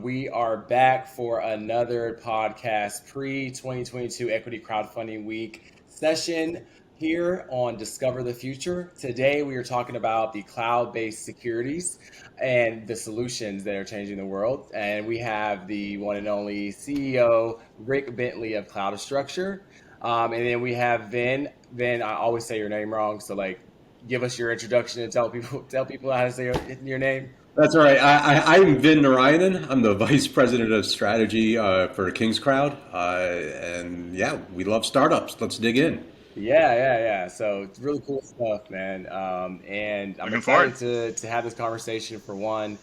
We are back for another podcast pre-2022 Equity Crowdfunding Week session here on Discover the Future. Today we are talking about the cloud-based securities and the solutions that are changing the world. And we have the one and only CEO, Rick Bentley of Cloudastructure. And then we have Vin. Vin, I always say your name wrong, so give us your introduction and tell people how to say your name. That's all right. I'm Vin Narayanan. I'm the Vice President of Strategy for King's Crowd. And yeah, we love startups. Let's dig in. Yeah. So it's really cool stuff, man. And I'm excited to have this conversation for one.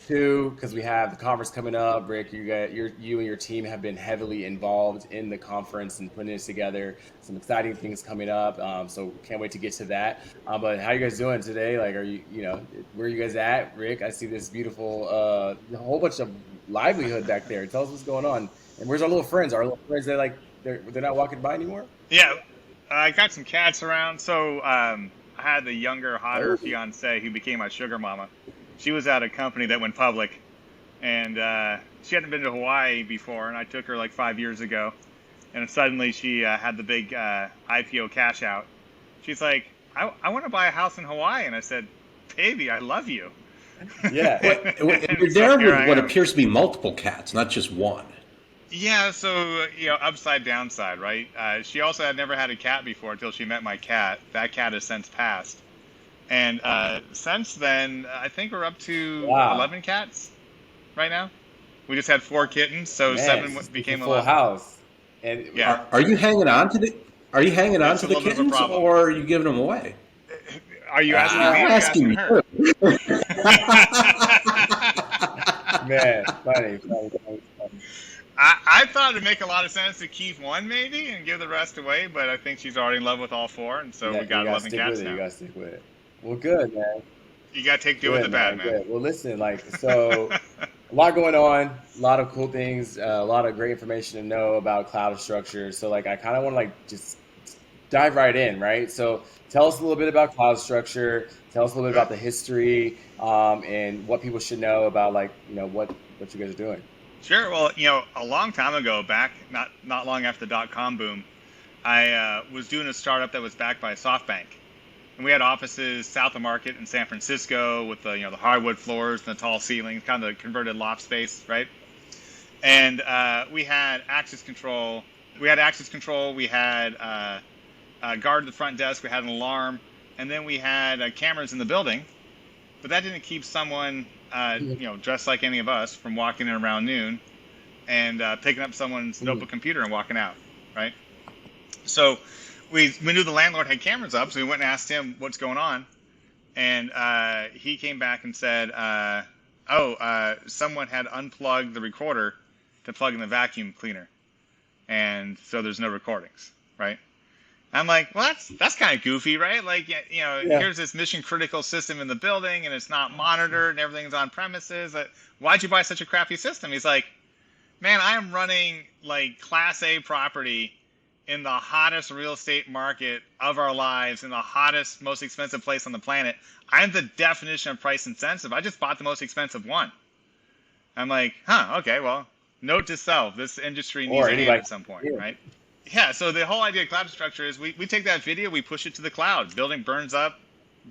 Two, because we have the conference coming up. Rick, you and your team have been heavily involved in the conference and putting this together. Some exciting things coming up. So can't wait to get to that. But how are you guys doing today? Like, where are you guys at? Rick, I see this beautiful, a whole bunch of livelihood back there. Tell us what's going on. And where's our little friends? Our little friends, they're not walking by anymore? Yeah, I got some cats around. So I had the younger, hotter fiance who became my sugar mama. She was at a company that went public, and she hadn't been to Hawaii before, and I took her like 5 years ago, and suddenly she had the big IPO cash out. She's like, I want to buy a house in Hawaii, and I said, baby, I love you. Yeah. And you're there with what appears to be multiple cats, not just one. Yeah, so, upside downside, right? She also had never had a cat before until she met my cat. That cat has since passed. And since then, I think we're up to 11 cats right now. We just had 4 kittens, so Man, 7 became a full 11. house. And yeah, Are you hanging on to the kittens, or are you giving them away? Are you asking me? I'm asking her. Man, funny. I thought it'd make a lot of sense to keep one maybe and give the rest away, but I think she's already in love with all 4, and so we got 11 cats now. You gotta stick with it. Well, good, man. You gotta take good with the bad, man. Good. Well, listen, so a lot going on, a lot of cool things, a lot of great information to know about Cloudastructure. So, I kind of want to just dive right in, right? So, tell us a little bit about Cloudastructure. Tell us a little bit about the history and what people should know about, what you guys are doing. Sure. Well, a long time ago, back not long after the .com boom, I was doing a startup that was backed by SoftBank. And we had offices south of Market in San Francisco with the hardwood floors and the tall ceilings, kind of the converted loft space, right? And we had access control. We had a guard at the front desk. We had an alarm, and then we had cameras in the building. But that didn't keep someone, dressed like any of us, from walking in around noon and picking up someone's notebook computer and walking out, right? So we knew the landlord had cameras up, so we went and asked him what's going on, and he came back and said, someone had unplugged the recorder to plug in the vacuum cleaner, and so there's no recordings, right? I'm like, well, that's kind of goofy, right? Here's this mission critical system in the building, and it's not monitored, and everything's on premises. Why'd you buy such a crappy system? He's like, man, I am running Class A property in the hottest real estate market of our lives, in the hottest, most expensive place on the planet. I'm the definition of price insensitive. I just bought the most expensive one. I'm like, okay, well, note to self, this industry needs a hand at some point, right? Yeah, so the whole idea of Cloudastructure is we take that video, we push it to the cloud. Building burns up,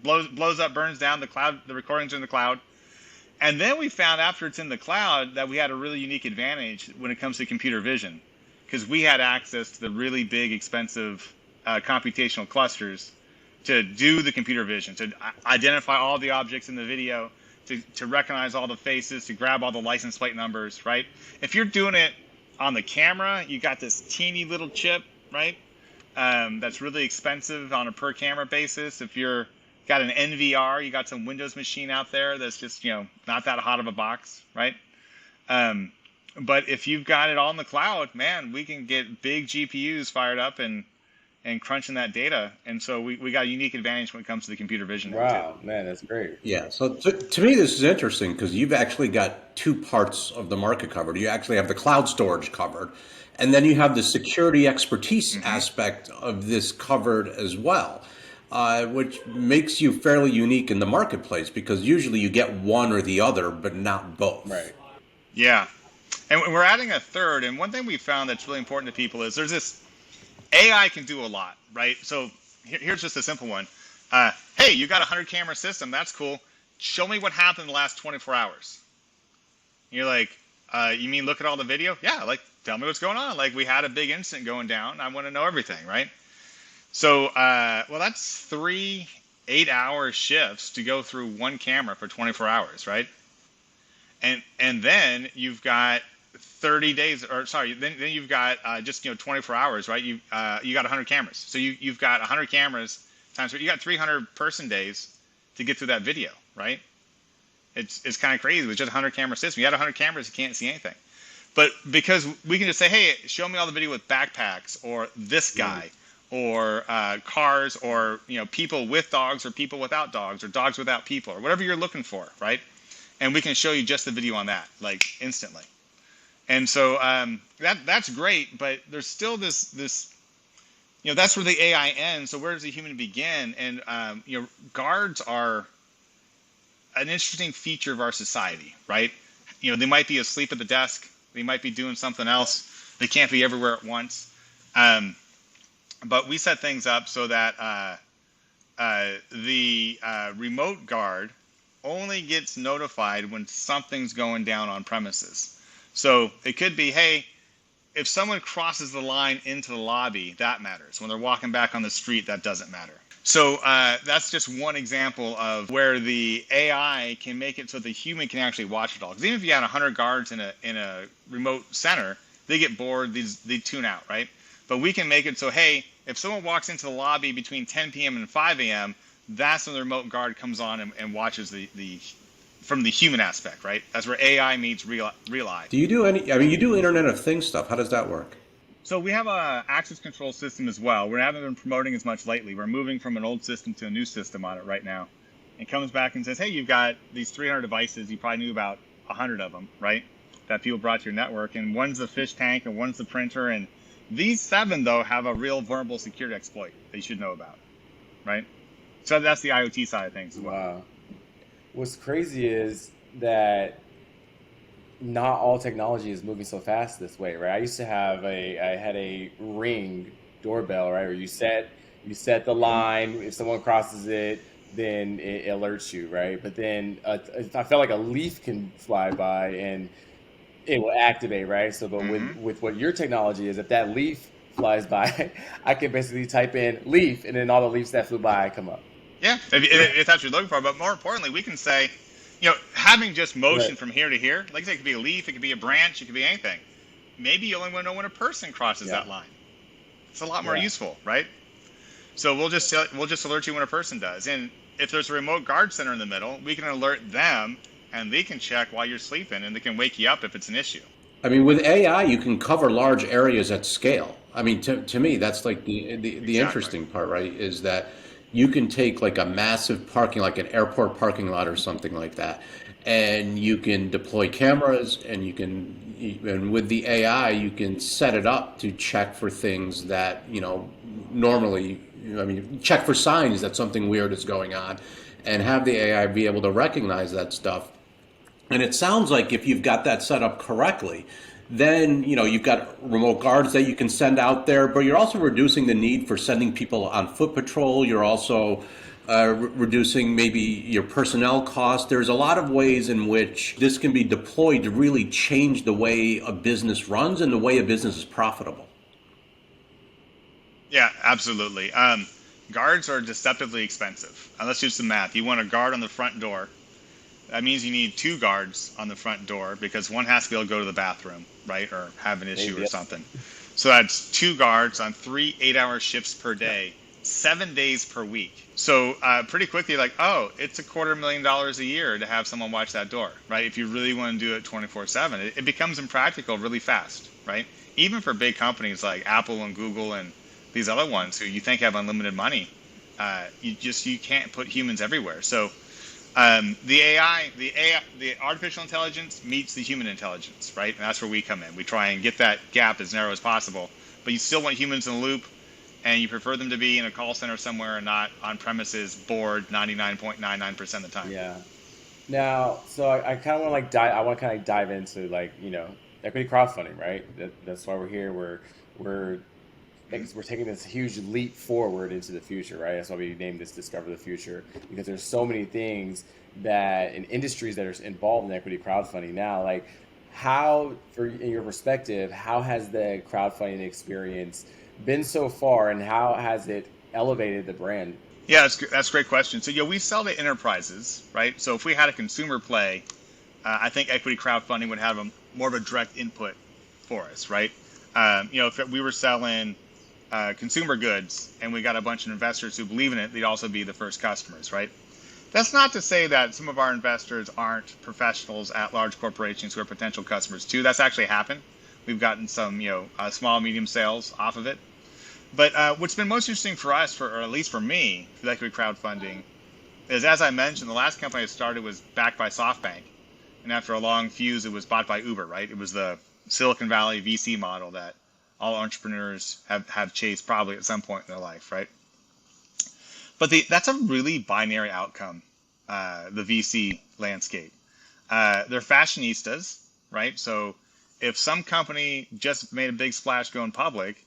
blows up, burns down, the recordings are in the cloud. And then we found after it's in the cloud that we had a really unique advantage when it comes to computer vision, because we had access to the really big, expensive computational clusters to do the computer vision, to identify all the objects in the video, to recognize all the faces, to grab all the license plate numbers, right? If you're doing it on the camera, you got this teeny little chip, right? That's really expensive on a per camera basis. If you're got an NVR, you got some Windows machine out there that's just, not that hot of a box, right? But if you've got it all in the cloud, man, we can get big GPUs fired up and crunching that data. And so we got a unique advantage when it comes to the computer vision. Wow, man, that's great. Yeah, so to me this is interesting because you've actually got 2 parts of the market covered. You actually have the cloud storage covered, and then you have the security expertise aspect of this covered as well, which makes you fairly unique in the marketplace because usually you get one or the other, but not both. Right. Yeah. And we're adding a third. And one thing we found that's really important to people is there's this AI can do a lot, right? So here's just a simple one. Hey, you got a 100 camera system. That's cool. Show me what happened in the last 24 hours. You're like, you mean look at all the video? Yeah, like tell me what's going on. Like we had a big incident going down. I want to know everything, right? So, well, that's 3 8-hour shifts to go through one camera for 24 hours, right? And then you've got 30 days, or sorry, then you've got just 24 hours, right? You got 100 cameras, so you've got 100 cameras times, you got 300 person days to get through that video, right? It's kind of crazy with just 100 camera system. You had 100 cameras, you can't see anything. But because we can just say, hey, show me all the video with backpacks, or this guy, or cars, or people with dogs, or people without dogs, or dogs without people, or whatever you're looking for, right? And we can show you just the video on that, like instantly. And so that's great, but there's still this that's where the AI ends. So where does the human begin? And guards are an interesting feature of our society, right? They might be asleep at the desk. They might be doing something else. They can't be everywhere at once. But we set things up so that the remote guard only gets notified when something's going down on premises. So it could be, hey, if someone crosses the line into the lobby, that matters. When they're walking back on the street, that doesn't matter. So that's just one example of where the AI can make it so the human can actually watch it all. Because even if you had 100 guards in a remote center, they get bored, they tune out, right? But we can make it so, hey, if someone walks into the lobby between 10 p.m. and 5 a.m., that's when the remote guard comes on and watches the from the human aspect, right? That's where AI meets real eye. Do you do any? I mean, you do Internet of Things stuff. How does that work? So we have a access control system as well. We haven't been promoting as much lately. We're moving from an old system to a new system on it right now. It comes back and says, hey, you've got these 300 devices. You probably knew about 100 of them, right? That people brought to your network. And one's the fish tank and one's the printer. And these 7, though, have a real vulnerable security exploit that you should know about, right? So that's the IoT side of things as well. Wow. What's crazy is that not all technology is moving so fast this way, right? I used to have I had a Ring doorbell, right, where you set the line. If someone crosses it, then it alerts you, right? But then I felt like a leaf can fly by and it will activate, right? So, but with what your technology is, if that leaf flies by, I can basically type in leaf, and then all the leaves that flew by come up. Yeah, if that's what you're looking for. But more importantly, we can say, having just motion from here to here, like I said, it could be a leaf, it could be a branch, it could be anything. Maybe you only want to know when a person crosses that line. It's a lot more useful, right? So we'll just alert you when a person does. And if there's a remote guard center in the middle, we can alert them, and they can check while you're sleeping, and they can wake you up if it's an issue. I mean, with AI, you can cover large areas at scale. I mean, to me, that's like the interesting part, right? Is that you can take like a massive parking, like an airport parking lot or something like that, and you can deploy cameras, and and with the AI, you can set it up to check for things that, normally, I mean, check for signs that something weird is going on, and have the AI be able to recognize that stuff. And it sounds like if you've got that set up correctly, then you've got remote guards that you can send out there, but you're also reducing the need for sending people on foot patrol. You're also reducing maybe your personnel costs. There's a lot of ways in which this can be deployed to really change the way a business runs and the way a business is profitable. Yeah, absolutely. Guards are deceptively expensive. Let's do some math. You want a guard on the front door. That means you need 2 guards on the front door because one has to be able to go to the bathroom, right, or have an issue or something. So that's 2 guards on 3 8-hour shifts per day, 7 days per week. So pretty quickly, like, oh, it's $250,000 a year to have someone watch that door, right? If you really want to do it 24/7, it becomes impractical really fast, right? Even for big companies like Apple and Google and these other ones who you think have unlimited money, you can't put humans everywhere. So the artificial intelligence meets the human intelligence, right? And that's where we come in. We try and get that gap as narrow as possible, but you still want humans in the loop, and you prefer them to be in a call center somewhere and not on premises bored 99.99% of the time. Yeah. Now, so I kind of want to like dive. I want to kind of dive into like equity crowdfunding, right? That's why we're here. We're Mhm. we're taking this huge leap forward into the future, right? That's why we named this Discover the Future, because there's so many things that in industries that are involved in equity crowdfunding now. Like, how, for in your perspective, how has the crowdfunding experience been so far, and how has it elevated the brand? Yeah, that's a great question. So, we sell to enterprises, right? So, if we had a consumer play, I think equity crowdfunding would have more of a direct input for us, right? If we were selling consumer goods and we got a bunch of investors who believe in it, they'd also be the first customers, right? That's not to say that some of our investors aren't professionals at large corporations who are potential customers too. That's actually happened. We've gotten some, small, medium sales off of it. But what's been most interesting for us, or at least for me, for equity crowdfunding, is as I mentioned, the last company I started was backed by SoftBank, and after a long fuse, it was bought by Uber. Right? It was the Silicon Valley VC model that all entrepreneurs have chased probably at some point in their life, right? But that's a really binary outcome, the VC landscape. They're fashionistas, right? So if some company just made a big splash going public,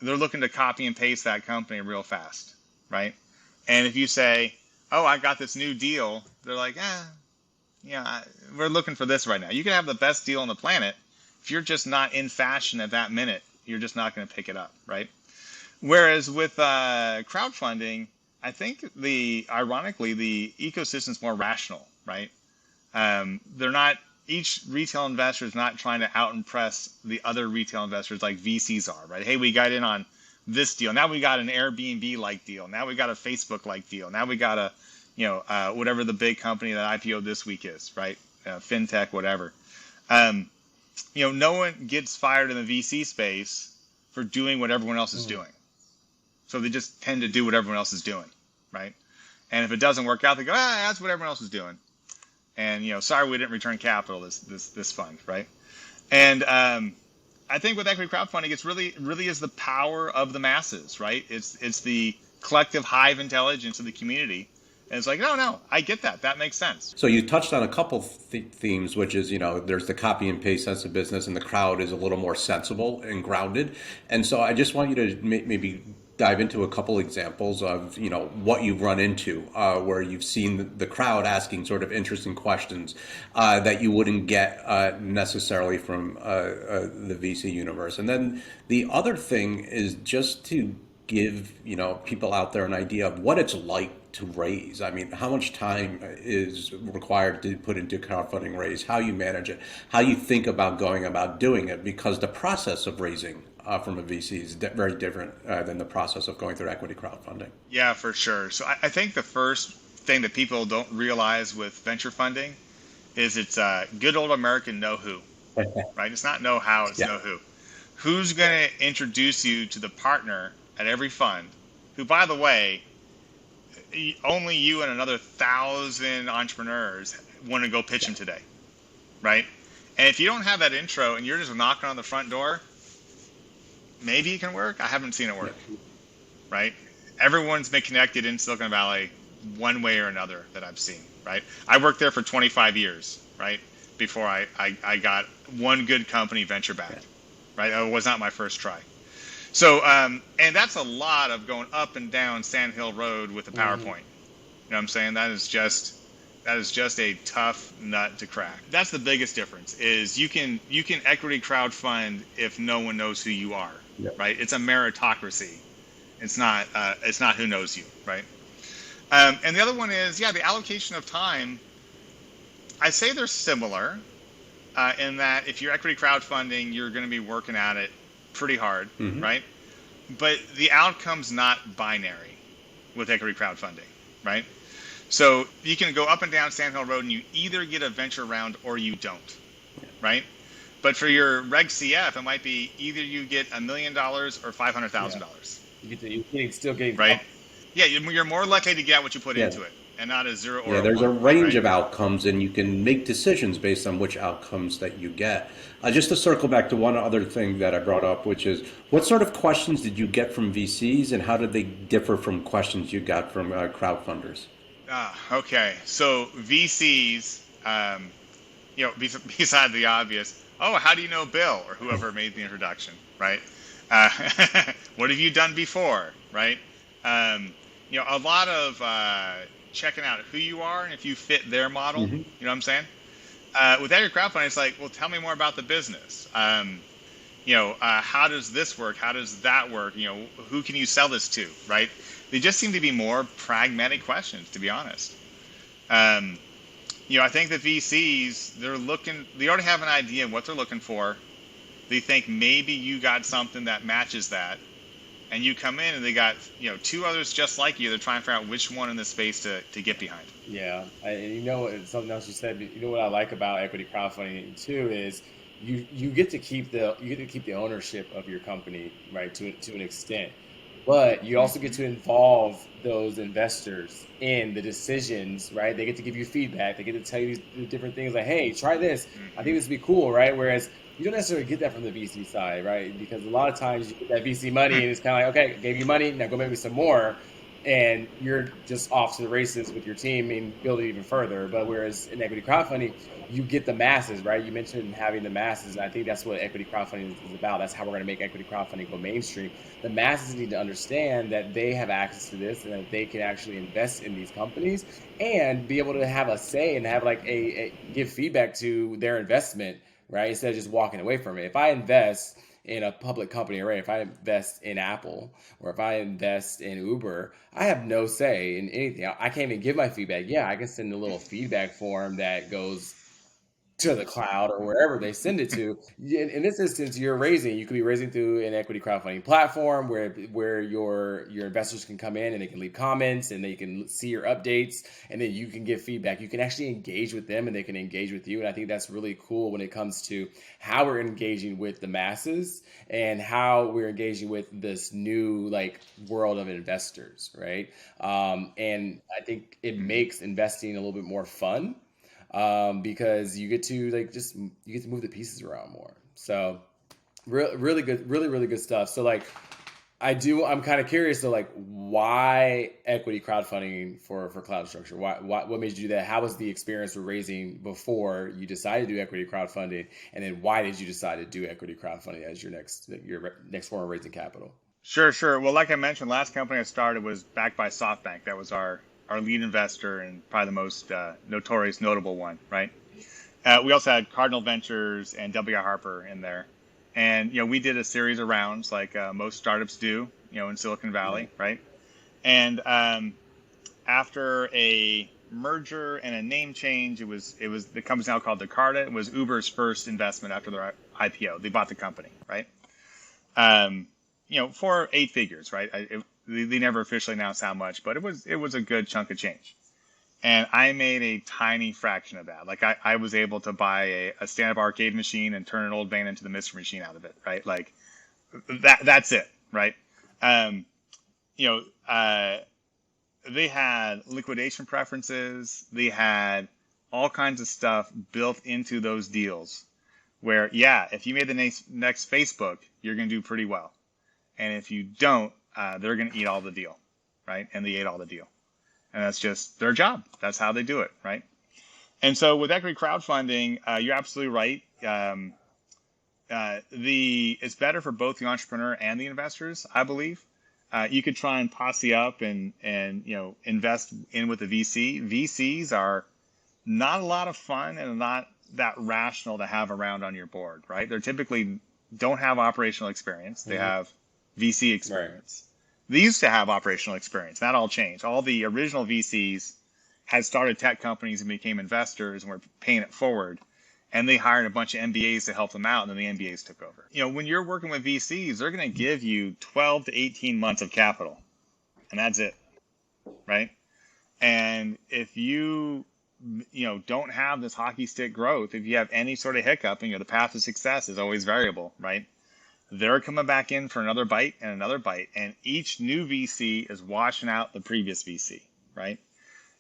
they're looking to copy and paste that company real fast, right? And if you say, "Oh, I got this new deal," they're like, we're looking for this right now." You can have the best deal on the planet. If you're just not in fashion at that minute, you're just not going to pick it up, right? Whereas with crowdfunding, I think ironically, the ecosystem's more rational, right? They're not, each retail investor is not trying to out impress the other retail investors like VCs are, right? Hey, we got in on this deal. Now we got an Airbnb like deal. Now we got a Facebook like deal. Now we got a, whatever the big company that IPO this week is, right? FinTech, whatever. Um, no one gets fired in the VC space for doing what everyone else is Mm. doing. So they just tend to do what everyone else is doing, right? And if it doesn't work out, they go, that's what everyone else is doing. And sorry we didn't return capital this fund, right? And I think with equity crowdfunding, it's really is the power of the masses, right? It's the collective hive intelligence of the community, and it's like, no, I get that. That makes sense. So you touched on a couple themes, which is, there's the copy and paste sense of business, and the crowd is a little more sensible and grounded. And so I just want you to maybe dive into a couple examples of, what you've run into, where you've seen the crowd asking sort of interesting questions that you wouldn't get necessarily from the VC universe. And then the other thing is just to give people out there an idea of what it's like to raise. I mean, how much time is required to put into crowdfunding raise, how you manage it, how you think about going about doing it, because the process of raising from a VC is very different than the process of going through equity crowdfunding. Yeah, for sure. So I think the first thing that people don't realize with venture funding is it's good old American know who, right? It's not know how, it's Yeah. know who. Who's going to introduce you to the partner at every fund, who, by the way, only you and another 1,000 entrepreneurs want to go pitch him today, right? And if you don't have that intro and you're just knocking on the front door, maybe it can work. I haven't seen it work, right? Everyone's been connected in Silicon Valley one way or another that I've seen, right? I worked there for 25 years, right? Before I got one good company venture backed, right? It was not my first try. So, and that's a lot of going up and down Sand Hill Road with a PowerPoint. Mhm. You know what I'm saying? That is just a tough nut to crack. That's the biggest difference. Is you can equity crowdfund if no one knows who you are, Yeah. right? It's a meritocracy. It's not who knows you, right? And the other one is, the allocation of time. I say they're similar in that if you're equity crowdfunding, you're going to be working at it pretty hard, Mm-hmm. right? But the outcome's not binary with equity crowdfunding, right? So you can go up and down Sand Hill Road and you either get a venture round or you don't, right? But for your Reg CF, it might be either you get $1 million or $500,000, You still getting right? Yeah, you're more likely to get what you put Yeah. into it, and not a 0 or Yeah, a there's a 1, range right? of outcomes, and you can make decisions based on which outcomes that you get. Just to circle back to one other thing that I brought up, which is what sort of questions did you get from VCs, and how did they differ from questions you got from crowdfunders? Okay. So VCs, beside the obvious, oh, how do you know Bill or whoever made the introduction, right? Uh, what have you done before, right? Um, a lot of checking out who you are and if you fit their model. Hmm. You know what I'm saying? With Agri crowdfunding, it's like, well, tell me more about the business. How does this work? How does that work? Who can you sell this to, right? They just seem to be more pragmatic questions, to be honest. Um, I think that VCs, they already have an idea of what they're looking for. They think maybe you got something that matches that. And you come in and they got, two others just like you. They're trying to figure out which one in the space to get behind. Yeah, and something else you said. What I like about equity crowdfunding too is you get to keep the ownership of your company, right, to an extent, but you also get Hmm. to involve those investors in the decisions, right? They get to give you feedback. They get to tell you these different things like, hey, try this. I Hmm. think this would be cool, right? Whereas you don't necessarily get that from the VC side, right? Because a lot of times you get that VC money and it's kind of like, okay, gave you money, now go make me some more, and you're just off to the races with your team and build it even further. But whereas in equity crowdfunding, you get the masses, right? You mentioned having the masses, and I think that's what equity crowdfunding is about. That's how we're going to make equity crowdfunding go mainstream. The masses need to understand that they have access to this and that they can actually invest in these companies and be able to have a say and have like a give feedback to their investment, right? Instead of just walking away from it. If I invest in a public company, right? If I invest in Apple or if I invest in Uber, I have no say in anything. I can't even give my feedback. Yeah, I can send a little feedback form that goes to the cloud or wherever they send it to. In this instance, you could be raising through an equity crowdfunding platform where your investors can come in and they can leave comments and they can see your updates and then you can give feedback. You can actually engage with them and they can engage with you. And I think that's really cool when it comes to how we're engaging with the masses and how we're engaging with this new like world of investors, right? And I think it Hmm. makes investing a little bit more fun, because you get to you get to move the pieces around more. So really good, really good stuff. So like I'm kind of curious to like why equity crowdfunding for Cloudastructure? What made you do that? How was the experience with raising before you decided to do equity crowdfunding, and then why did you decide to do equity crowdfunding as your next form of raising capital? Sure, sure. Well, like I mentioned, last company I started was backed by SoftBank. That was our lead investor and probably the most notorious, notable one, right? We also had Cardinal Ventures and W.I. Harper in there. And, we did a series of rounds like most startups do, in Silicon Right. Valley, right? And after a merger and a name change, it was the company's now called Jakarta. It was Uber's first investment after their IPO. They bought the company, right? Um, for 8 figures, right? They never officially announced how much, but it was a good chunk of change. And I made a tiny fraction of that. Like I was able to buy a stand-up arcade machine and turn an old van into the Mystery Machine out of it, right? Like that's it, right? Um, you know, uh, they had liquidation preferences. They had all kinds of stuff built into those deals where, yeah, if you made the next Facebook, you're going to do pretty well. And if you don't, they're going to eat all the deal, right? And they ate all the deal. And that's just their job. That's how they do it, right? And so with equity crowdfunding, you're absolutely right. It's better for both the entrepreneur and the investors, I believe. You could try and posse up and invest in with the VC. VCs are not a lot of fun and not that rational to have around on your board, right? They're typically don't have operational experience. They Hmm. have VC Right. experience. They used to have operational experience. That all changed. All the original VCs had started tech companies and became investors and were paying it forward. And they hired a bunch of MBAs to help them out, and then the MBAs took over. When you're working with VCs, they're going to give you 12 to 18 months of capital, and that's it, right? And if don't have this hockey stick growth, if you have any sort of hiccup, and the path to success is always variable, right? They're coming back in for another bite and another bite, and each new VC is washing out the previous VC, right?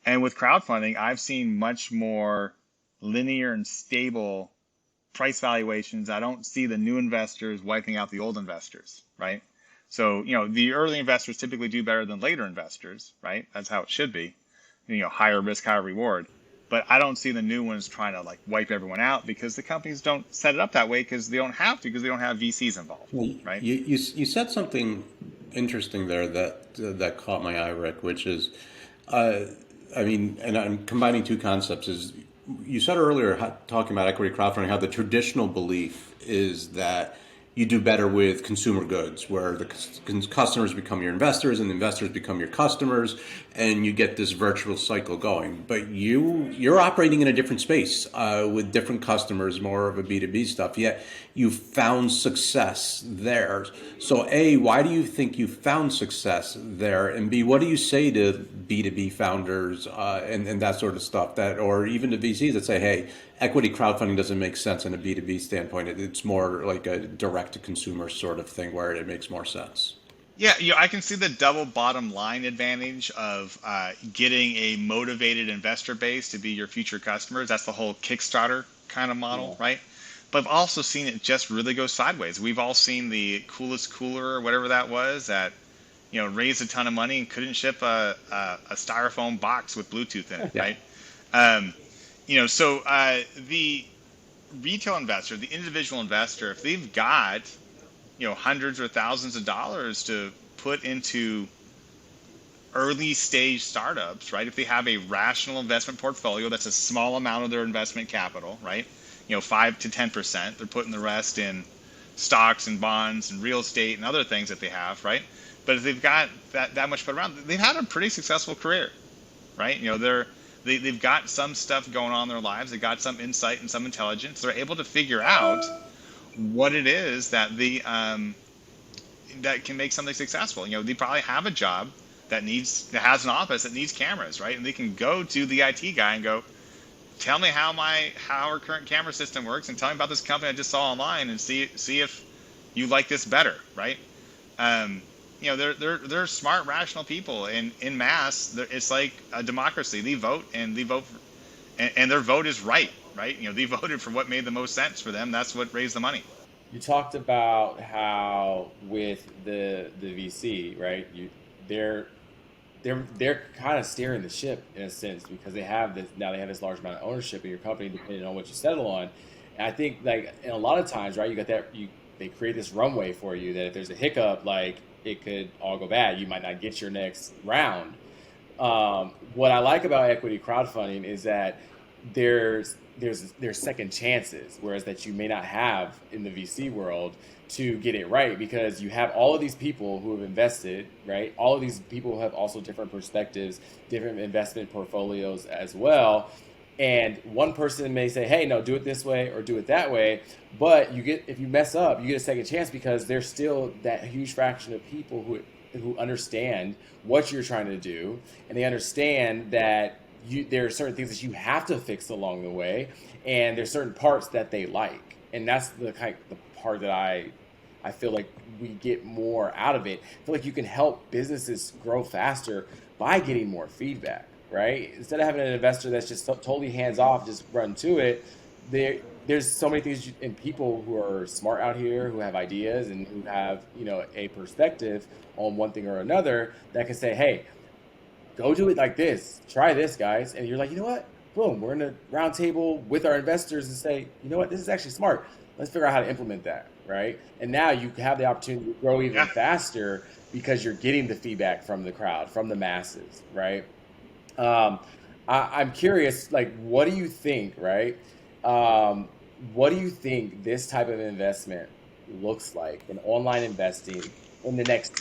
And with crowdfunding, I've seen much more linear and stable price valuations. I don't see the new investors wiping out the old investors, right? So, the early investors typically do better than later investors, right? That's how it should be. higher risk, higher reward. But I don't see the new ones trying to like wipe everyone out, because the companies don't set it up that way, because they don't have to, because they don't have VCs involved, Well, right? you said something interesting there that caught my eye, Rick, which is, uh, I mean, and I'm combining two concepts. Is you said earlier, talking about equity crowdfunding, how the traditional belief is that you do better with consumer goods, where the customers become your investors and the investors become your customers, and you get this virtual cycle going. But you're operating in a different space with different customers, more of a B2B stuff. Yet you found success there. So A, why do you think you found success there? And B, what do you say to B2B founders and that sort of stuff, that, or even to VCs that say, hey, equity crowdfunding doesn't make sense in a B2B standpoint. It's more like a direct to consumer sort of thing where it makes more sense. Yeah, I can see the double bottom line advantage of getting a motivated investor base to be your future customers. That's the whole Kickstarter kind of model, right? But I've also seen it just really go sideways. We've all seen the Coolest Cooler or whatever that was, that raised a ton of money and couldn't ship a styrofoam box with Bluetooth in it, Yeah. right? So the retail investor, the individual investor, if they've got hundreds or thousands of dollars to put into early stage startups, right? If they have a rational investment portfolio, that's a small amount of their investment capital, right? 5 to 10%. They're putting the rest in stocks and bonds and real estate and other things that they have, right? But if they've got that much put around, they've had a pretty successful career, right? They've got some stuff going on in their lives. They got some insight and some intelligence. They're able to figure out what it is that that can make something successful. They probably have a job that has an office that needs cameras, right? And they can go to the IT guy and go, tell me how our current camera system works, and tell me about this company I just saw online, and see if you like this better, right? They're smart, rational people, and in mass, it's like a democracy. They vote, and and their vote is right? They voted for what made the most sense for them. That's what raised the money. You talked about how with the VC, right? They're kind of steering the ship in a sense, because they have this large amount of ownership in your company, depending on what you settle on. And I think, like, and a lot of times, right, you got they create this runway for you that if there's a hiccup, like, it could all go bad. You might not get your next round. What I like about equity crowdfunding is that there's second chances, whereas that you may not have in the VC world, to get it right, because you have all of these people who have invested, right? All of these people who have also different perspectives, different investment portfolios as well. And one person may say, hey, no, do it this way or do it that way. But if you mess up, you get a second chance, because there's still that huge fraction of people who understand what you're trying to do, and they understand that there are certain things that you have to fix along the way, and there's certain parts that they like, and that's the part that I feel like we get more out of it. I feel like you can help businesses grow faster by getting more feedback, right? Instead of having an investor that's just totally hands off, just run to it. There's so many things and people who are smart out here, who have ideas and who have a perspective on one thing or another, that can say, hey, go do it like this. Try this, guys. And you're like, you know what? Boom, we're in a round table with our investors and say, you know what? This is actually smart. Let's figure out how to implement that, right? And now you have the opportunity to grow even faster, because you're getting the feedback from the crowd, from the masses, right? I'm curious, like, what do you think, right? What do you think this type of investment looks like in online investing in the next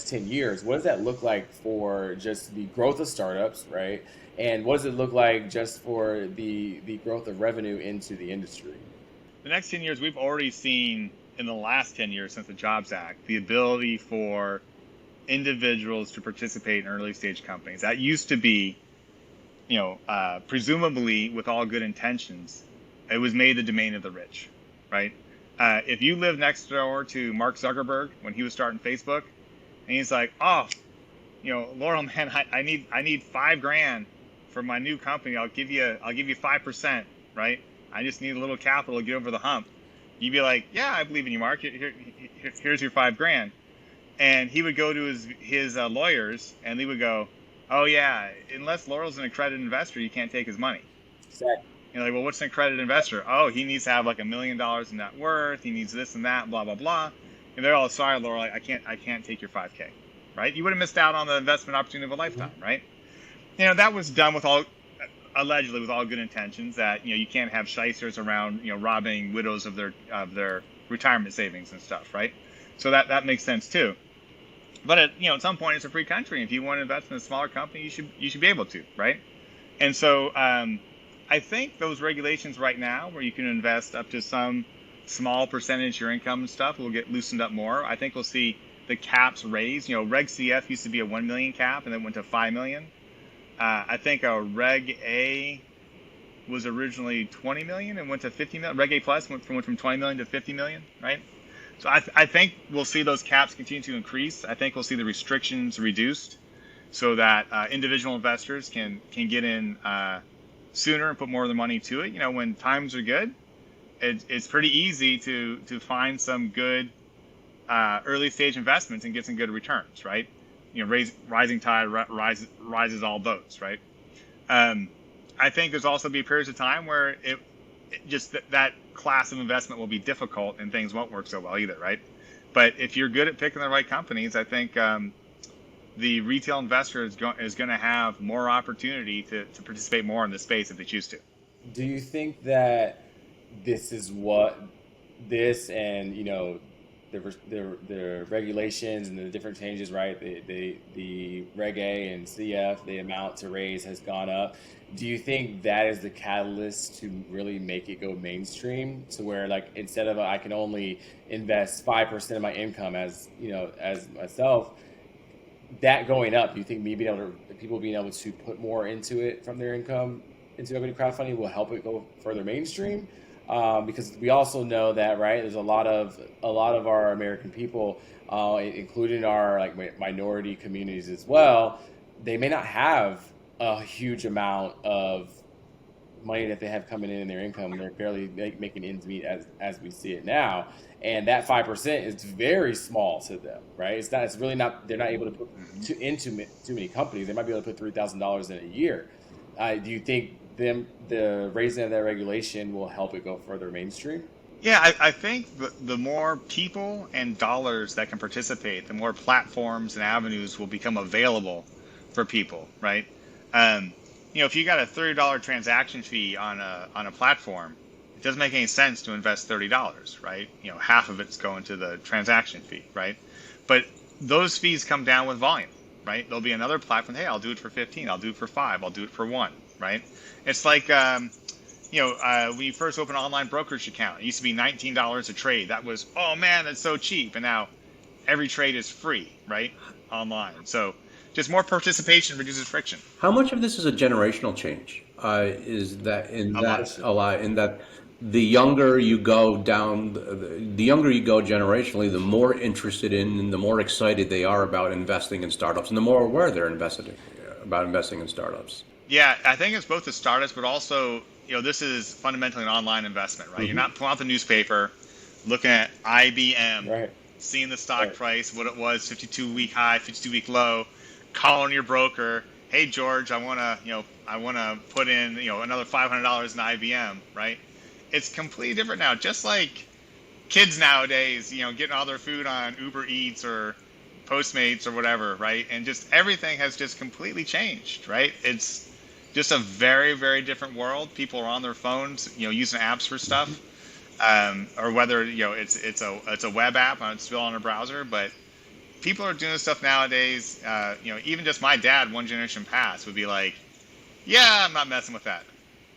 10 years? What does that look like for just the growth of startups, right? And what does it look like just for the growth of revenue into the industry? The next 10 years, we've already seen in the last 10 years since the Jobs Act, the ability for individuals to participate in early stage companies. That used to be, presumably with all good intentions, it was made the domain of the rich, right? If you live next door to Mark Zuckerberg when he was starting Facebook, and he's like, oh, Laurel, man, I need $5,000 for my new company. I'll give you 5%, right? I just need a little capital to get over the hump. You'd be like, yeah, I believe in you, Mark. Here's your $5,000. And he would go to his lawyers, and they would go, oh yeah, unless Laurel's an accredited investor, you can't take his money. Exactly. You're like, well, what's an accredited investor? Oh, he needs to have like $1 million in net worth. He needs this and that, blah blah blah. And they're all, sorry, Laurel, I can't take your 5K, right? You would have missed out on the investment opportunity of a lifetime, right? That was done with allegedly with all good intentions. That you can't have shysters around robbing widows of their retirement savings and stuff, right? So that makes sense too. But at some point, it's a free country. If you want to invest in a smaller company, you should be able to, right? And so I think those regulations right now, where you can invest up to some small percentage of your income and stuff, will get loosened up more. I think we'll see the caps raised. Reg CF used to be a 1 million cap and then went to 5 million. I think a Reg A was originally 20 million and went to 50 million. Reg A Plus went from 20 million to 50 million, right? So I think we'll see those caps continue to increase. I think we'll see the restrictions reduced so that individual investors can get in sooner and put more of the money to it. When times are good, it's pretty easy to find some good early stage investments and get some good returns, right? Rising tide rises all boats, right? I think there's also be periods of time where it just that class of investment will be difficult and things won't work so well either, right? But if you're good at picking the right companies, I think the retail investor is going to have more opportunity to participate more in the space if they choose to. Do you think that this is what this and the regulations and the different changes, right? The Reg A and CF, the amount to raise has gone up. Do you think that is the catalyst to really make it go mainstream, to where like instead of I can only invest 5% of my income as myself, that going up? Do you think people being able to put more into it from their income into equity crowdfunding will help it go further mainstream? Because we also know that, right, there's a lot of our American people, including our like minority communities as well, they may not have a huge amount of money that they have coming in their income. They're barely making ends meet as we see it now, and that 5% is very small to them, right? It's really not. They're not able to put into too many companies. They might be able to put $3,000 in a year. Do you think the raising of that regulation will help it go further mainstream? Yeah, I think the more people and dollars that can participate, the more platforms and avenues will become available for people, right? If you got a $30 transaction fee on a platform, it doesn't make any sense to invest $30, right? Half of it's going to the transaction fee, right? But those fees come down with volume, right? There'll be another platform. Hey, I'll do it for 15. I'll do it for 5. I'll do it for 1, right? It's like when you first open an online brokerage account, it used to be $19 a trade. That was, oh man, that's so cheap. And now every trade is free, right? Online. So just more participation reduces friction. How much of this is a generational change? Is that in that the younger you go down, the younger you go generationally, the more interested in and the more excited they are about investing in startups, and the more aware they're about investing in startups. Yeah, I think it's both the startups, but also, this is fundamentally an online investment, right? Mm-hmm. You're not pulling out the newspaper, looking at IBM, right, seeing the stock price, what it was, 52-week high, 52-week low, calling your broker, hey George, I want to put in, another $500 in IBM, right? It's completely different now. Just like kids nowadays, getting all their food on Uber Eats or Postmates or whatever, right? And just everything has just completely changed, right? It's just a very, very different world. People are on their phones, using apps for stuff, or whether it's a web app and it's still on a browser. But people are doing this stuff nowadays. Even just my dad, one generation past, would be like, "Yeah, I'm not messing with that."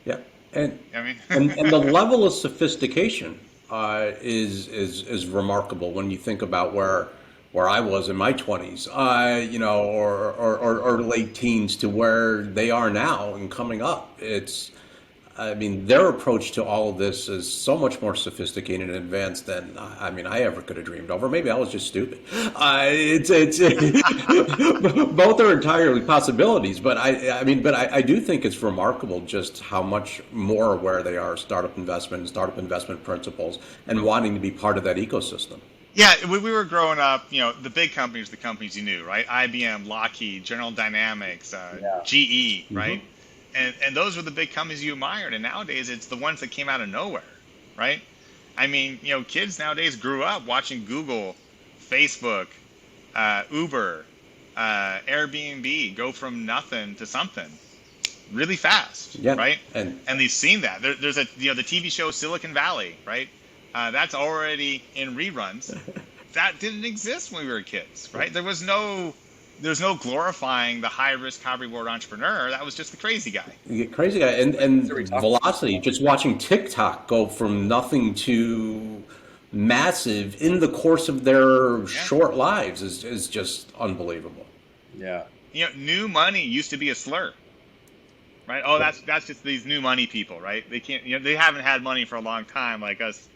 Yeah, and I mean, and the level of sophistication is remarkable when you think about where I was in my 20s, or late teens to where they are now and coming up. Their approach to all of this is so much more sophisticated and advanced than I ever could have dreamed of. Or maybe I was just stupid. Both are entirely possibilities, but I do think it's remarkable just how much more aware they are of startup investment and startup investment principles and wanting to be part of that ecosystem. Yeah, when we were growing up, the big companies, the companies you knew, right? IBM, Lockheed, General Dynamics, Yeah. GE, Hmm. right? And those were the big companies you admired. And nowadays, it's the ones that came out of nowhere, right? I mean, kids nowadays grew up watching Google, Facebook, Uber, Airbnb go from nothing to something really fast, Yeah, right? and And they've seen that. There's the TV show Silicon Valley, right? That's already in reruns. That didn't exist when we were kids, right? There's no glorifying the high risk, high reward entrepreneur. That was just the crazy guy. you get crazy guy, What and are we talking velocity. Just watching TikTok go from nothing to massive in the course of their Yeah. short lives is just unbelievable. Yeah. New money used to be a slur, right? Oh, that's just these new money people, right? They can't, they haven't had money for a long time, like us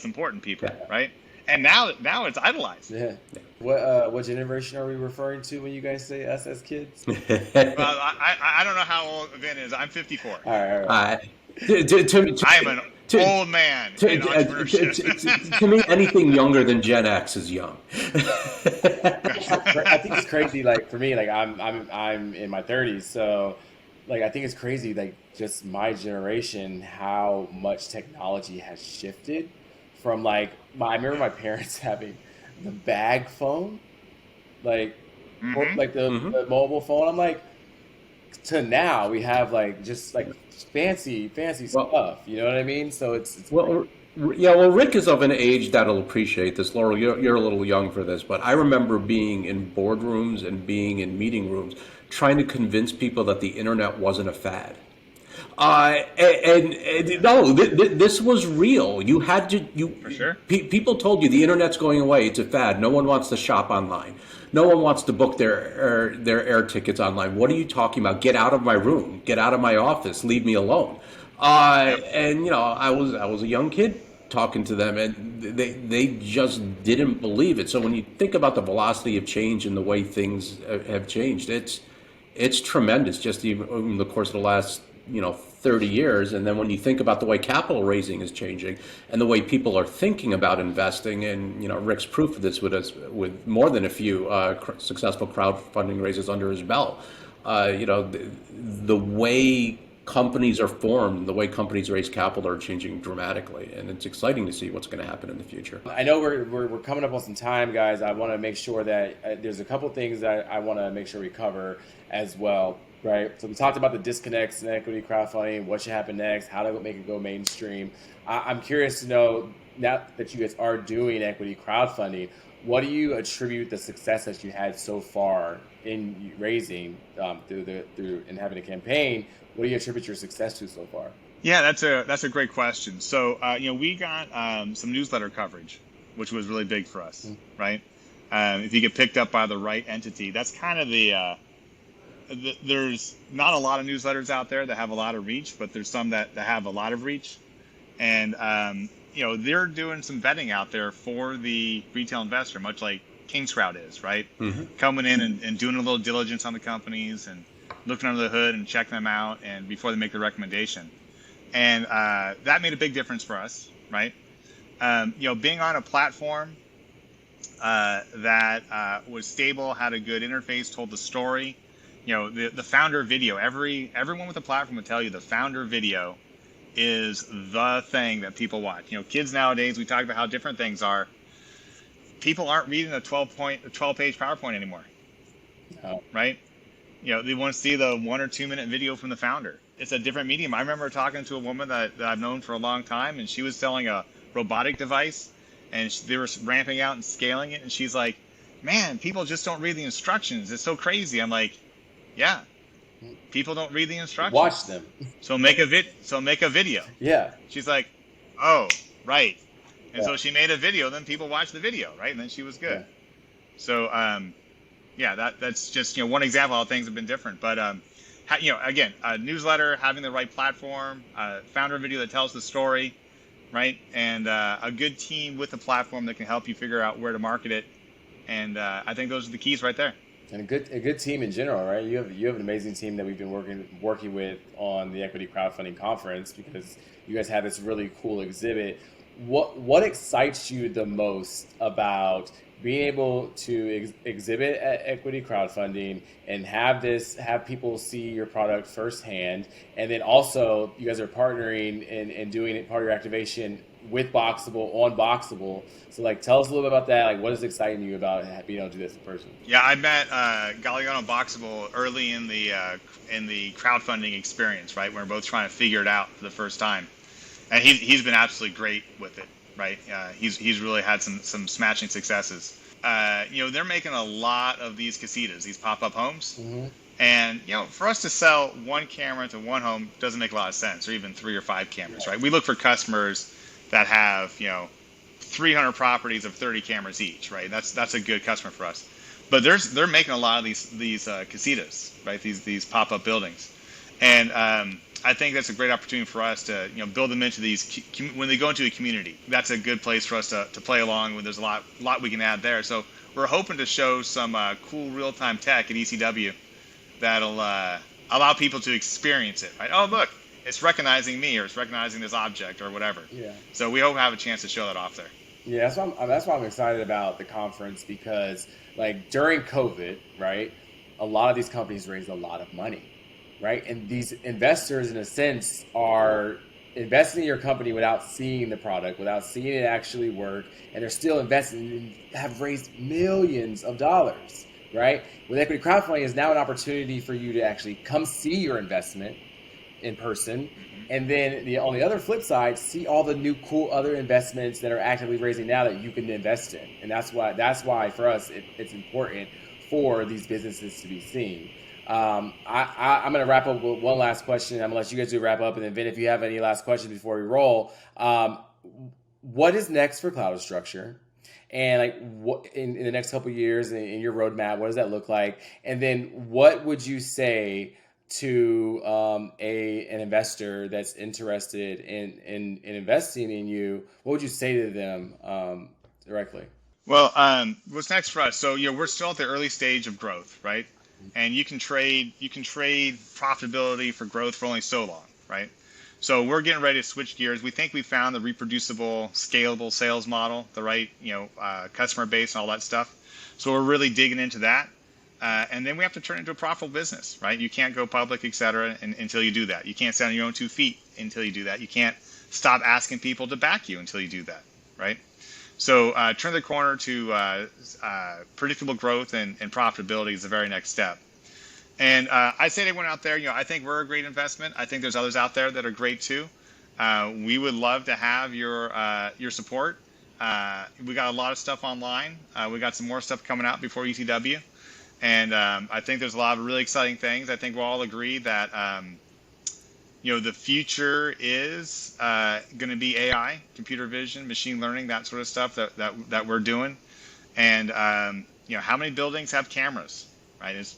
important people, Yeah. right? And now it's idolized. Yeah. What generation are we referring to when you guys say us as kids? Well, I don't know how old Vin is. I'm 54. All right, all right. I am an to, old man in entrepreneurship. to me, anything younger than Gen X is young. I think it's crazy. Like for me, like I'm in my 30s, so like I think it's crazy. Like just my generation, how much technology has shifted from like I remember my parents having the bag phone, like Hmm. like Hmm. the mobile phone. I'm like to now we have like just like fancy Well, stuff. You know what I mean? So it's well, yeah. Well, Rick is of an age that'll appreciate this. Laurel, you're a little young for this, but I remember being in boardrooms and being in meeting rooms trying to convince people that the internet wasn't a fad. And no, this was real. You had to. For sure. People told you the internet's going away. It's a fad. No one wants to shop online. No one wants to book their air tickets online. What are you talking about? Get out of my room. Get out of my office. Leave me alone. Yep. And I was a young kid talking to them, and they just didn't believe it. So when you think about the velocity of change and the way things have changed, it's tremendous just even in the course of the last 30 years. And then when you think about the way capital raising is changing and the way people are thinking about investing, and Rick's proof of this with us with more than a few successful crowdfunding raises under his belt. The way companies are formed, the way companies raise capital are changing dramatically, and it's exciting to see what's going to happen in the future. I know we're coming up on some time, guys. I want to make sure that there's a couple things that I want to make sure we cover as well, right? So we talked about the disconnects in equity crowdfunding, what should happen next, how to make it go mainstream. I'm curious to know, now that you guys are doing equity crowdfunding, what do you attribute the success that you had so far in raising through and having a campaign? What do you attribute your success to so far? Yeah, that's a great question. So we got some newsletter coverage, which was really big for us, right? If you get picked up by the right entity, that's kind of there's not a lot of newsletters out there that have a lot of reach, but there's some that have a lot of reach. And they're doing some vetting out there for the retail investor, much like Kingscrowd is, right? Coming in and doing a little diligence on the companies and looking under the hood and checking them out and before they make the recommendation. And that made a big difference for us, right? Being on a platform that was stable, had a good interface, told the story. The founder video. Everyone with a platform will tell you the founder video is the thing that people watch. Kids nowadays, we talk about how different things are. People aren't reading a 12-page PowerPoint anymore, right? They want to see the 1 or 2 minute video from the founder. It's a different medium. I remember talking to a woman that I've known for a long time, and she was selling a robotic device, and they were ramping out and scaling it, and she's like, "Man, people just don't read the instructions. It's so crazy." I'm like, "Yeah, people don't read the instructions. Watch them. So make a video." Yeah. She's like, "Oh, right." And Yeah. so she made a video. Then people watched the video, right? And then she was good. Yeah. So, that's just one example of how things have been different. But again, a newsletter, having the right platform, founder video that tells the story, right, and a good team with a platform that can help you figure out where to market it. And I think those are the keys right there. And a good team in general, right? You have an amazing team that we've been working with on the Equity Crowdfunding Conference, because you guys have this really cool exhibit. what excites you the most about being able to exhibit at equity crowdfunding and have people see your product firsthand, and then also you guys are partnering and doing it part of your activation with Boxable on Boxable. So like, tell us a little bit about that. Like, what is exciting you about being able to do this in person? Yeah, I met Galliano Boxable early in the crowdfunding experience, right? We're both trying to figure it out for the first time, and he's been absolutely great with it, right? He's really had some smashing successes. They're making a lot of these casitas, these pop-up homes, and for us to sell one camera to one home doesn't make a lot of sense, or even 3 or 5 cameras, right? We look for customers that have 300 properties of 30 cameras each, right? That's a good customer for us. But they're making a lot of these casitas, right? These pop-up buildings, and I think that's a great opportunity for us to build them into these when they go into a community. That's a good place for us to play along with. There's a lot we can add there. So we're hoping to show some cool real-time tech at ECW that'll allow people to experience it, right? Oh, look, it's recognizing me, or it's recognizing this object, or whatever. Yeah. So we hope to have a chance to show that off there. Yeah, that's why I'm excited about the conference, because like during COVID, right, a lot of these companies raised a lot of money, right? And these investors, in a sense, are investing in your company without seeing the product, without seeing it actually work, and they're still investing and have raised millions of dollars, right? With equity crowdfunding is now an opportunity for you to actually come see your investment in person. And then on the other flip side, see all the new cool other investments that are actively raising now that you can invest in. And that's why for us it's important for these businesses to be seen. I'm going to wrap up with one last question. I'm going to let you guys do wrap up, and then Vin, if you have any last questions before we roll, what is next for Cloudastructure? And like, what in the next couple of years in your roadmap, what does that look like? And then what would you say to an investor that's interested in investing in you? What would you say to them directly? Well, what's next for us? So we're still at the early stage of growth, right? And you can trade profitability for growth for only so long, right? So we're getting ready to switch gears. We think we found the reproducible, scalable sales model, the right customer base and all that stuff. So we're really digging into that. And then we have to turn it into a profitable business, right? You can't go public, et cetera, until you do that. You can't stand on your own 2 feet until you do that. You can't stop asking people to back you until you do that, right? So turn the corner to predictable growth and profitability is the very next step. And I say to everyone out there, I think we're a great investment. I think there's others out there that are great too. We would love to have your support. We got a lot of stuff online. We got some more stuff coming out before ECW. And I think there's a lot of really exciting things. I think we'll all agree that the future is going to be AI, computer vision, machine learning, that sort of stuff that we're doing. And how many buildings have cameras, right? It's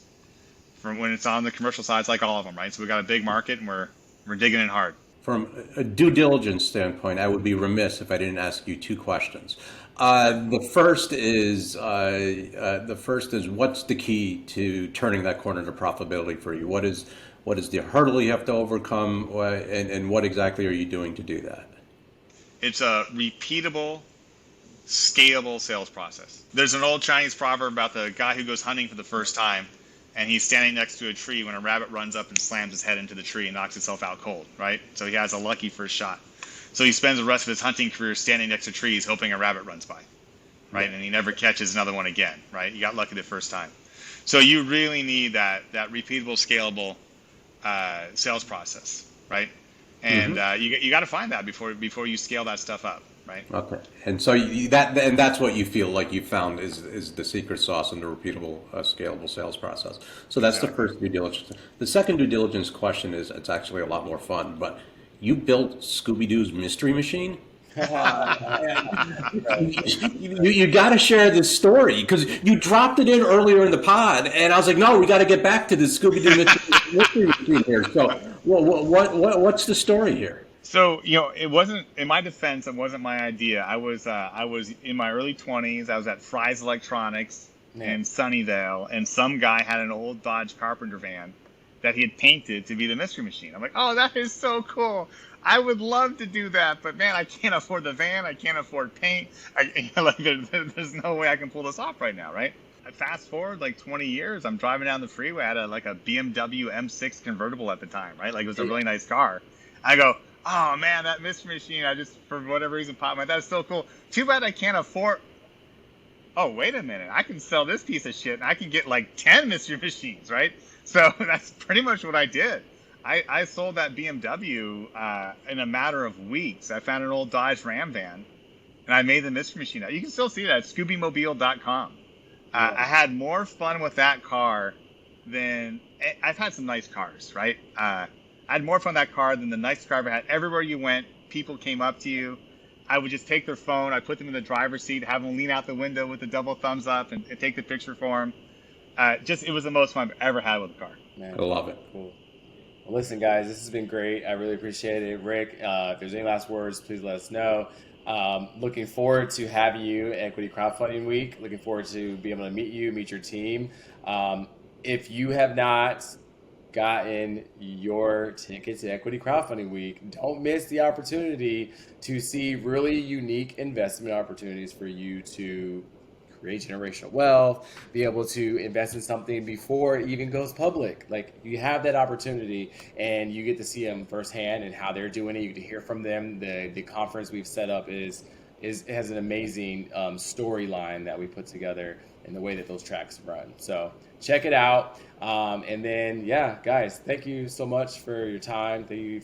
from when it's on the commercial side, it's like all of them, right? So we got a big market, and we're digging in hard. From a due diligence standpoint, I would be remiss if I didn't ask you 2 questions. The first is what's the key to turning that corner to profitability for you? What is the hurdle you have to overcome, and what exactly are you doing to do that? It's a repeatable, scalable sales process. There's an old Chinese proverb about the guy who goes hunting for the first time, and he's standing next to a tree when a rabbit runs up and slams his head into the tree and knocks itself out cold, right? So he has a lucky first shot. So he spends the rest of his hunting career standing next to trees hoping a rabbit runs by, right? And he never catches another one again, right? You got lucky the first time. So you really need that repeatable, scalable sales process, right? And you got to find that before you scale that stuff up, right? Okay, and so that's what you feel like you found is the secret sauce in the repeatable, scalable sales process. So that's exactly the first due diligence. The second due diligence question is, it's actually a lot more fun, but you built Scooby-Doo's mystery machine? You got to share this story, because you dropped it in earlier in the pod, and I was like, no, we got to get back to this Scooby-Doo mystery machine here. So, what's the story here? So it wasn't, in my defense, it wasn't my idea. I was in my early 20s. I was at Fry's Electronics in Sunnyvale, and some guy had an old Dodge Carpenter van, that he had painted to be the Mystery Machine. I'm like, oh, that is so cool. I would love to do that, but man, I can't afford the van. I can't afford paint. Like, there's no way I can pull this off right now, right? Fast forward like 20 years, I'm driving down the freeway. I had a BMW M6 convertible at the time, right? Like, it was a really nice car. I go, oh man, that Mystery Machine, I just, for whatever reason, popped my, that's so cool. Too bad I can't afford. Oh, wait a minute, I can sell this piece of shit and I can get like 10 Mystery Machines, right? So that's pretty much what I did. I sold that BMW in a matter of weeks. I found an old Dodge Ram van and I made the Mystery Machine. You can still see that at ScoobyMobile.com. I had more fun with that car than I've had some nice cars, right? I had more fun with that car than the nice car I ever had. Everywhere you went, people came up to you. I would just take their phone, I'd put them in the driver's seat, have them lean out the window with the double thumbs up and take the picture for them. It was the most fun I've ever had with a car. Man, I love it. Cool. Well, listen, guys, this has been great. I really appreciate it. Rick, if there's any last words, please let us know. Looking forward to having you at Equity Crowdfunding Week. Looking forward to being able to meet you, meet your team. If you have not gotten your ticket to Equity Crowdfunding Week, don't miss the opportunity to see really unique investment opportunities for you to create generational wealth, be able to invest in something before it even goes public. Like, you have that opportunity and you get to see them firsthand and how they're doing it. You get to hear from them. The conference we've set up has an amazing storyline that we put together and the way that those tracks run. So check it out. And then, yeah, guys, thank you so much for your time. Thank you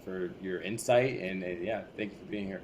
for your insight. And yeah, thank you for being here.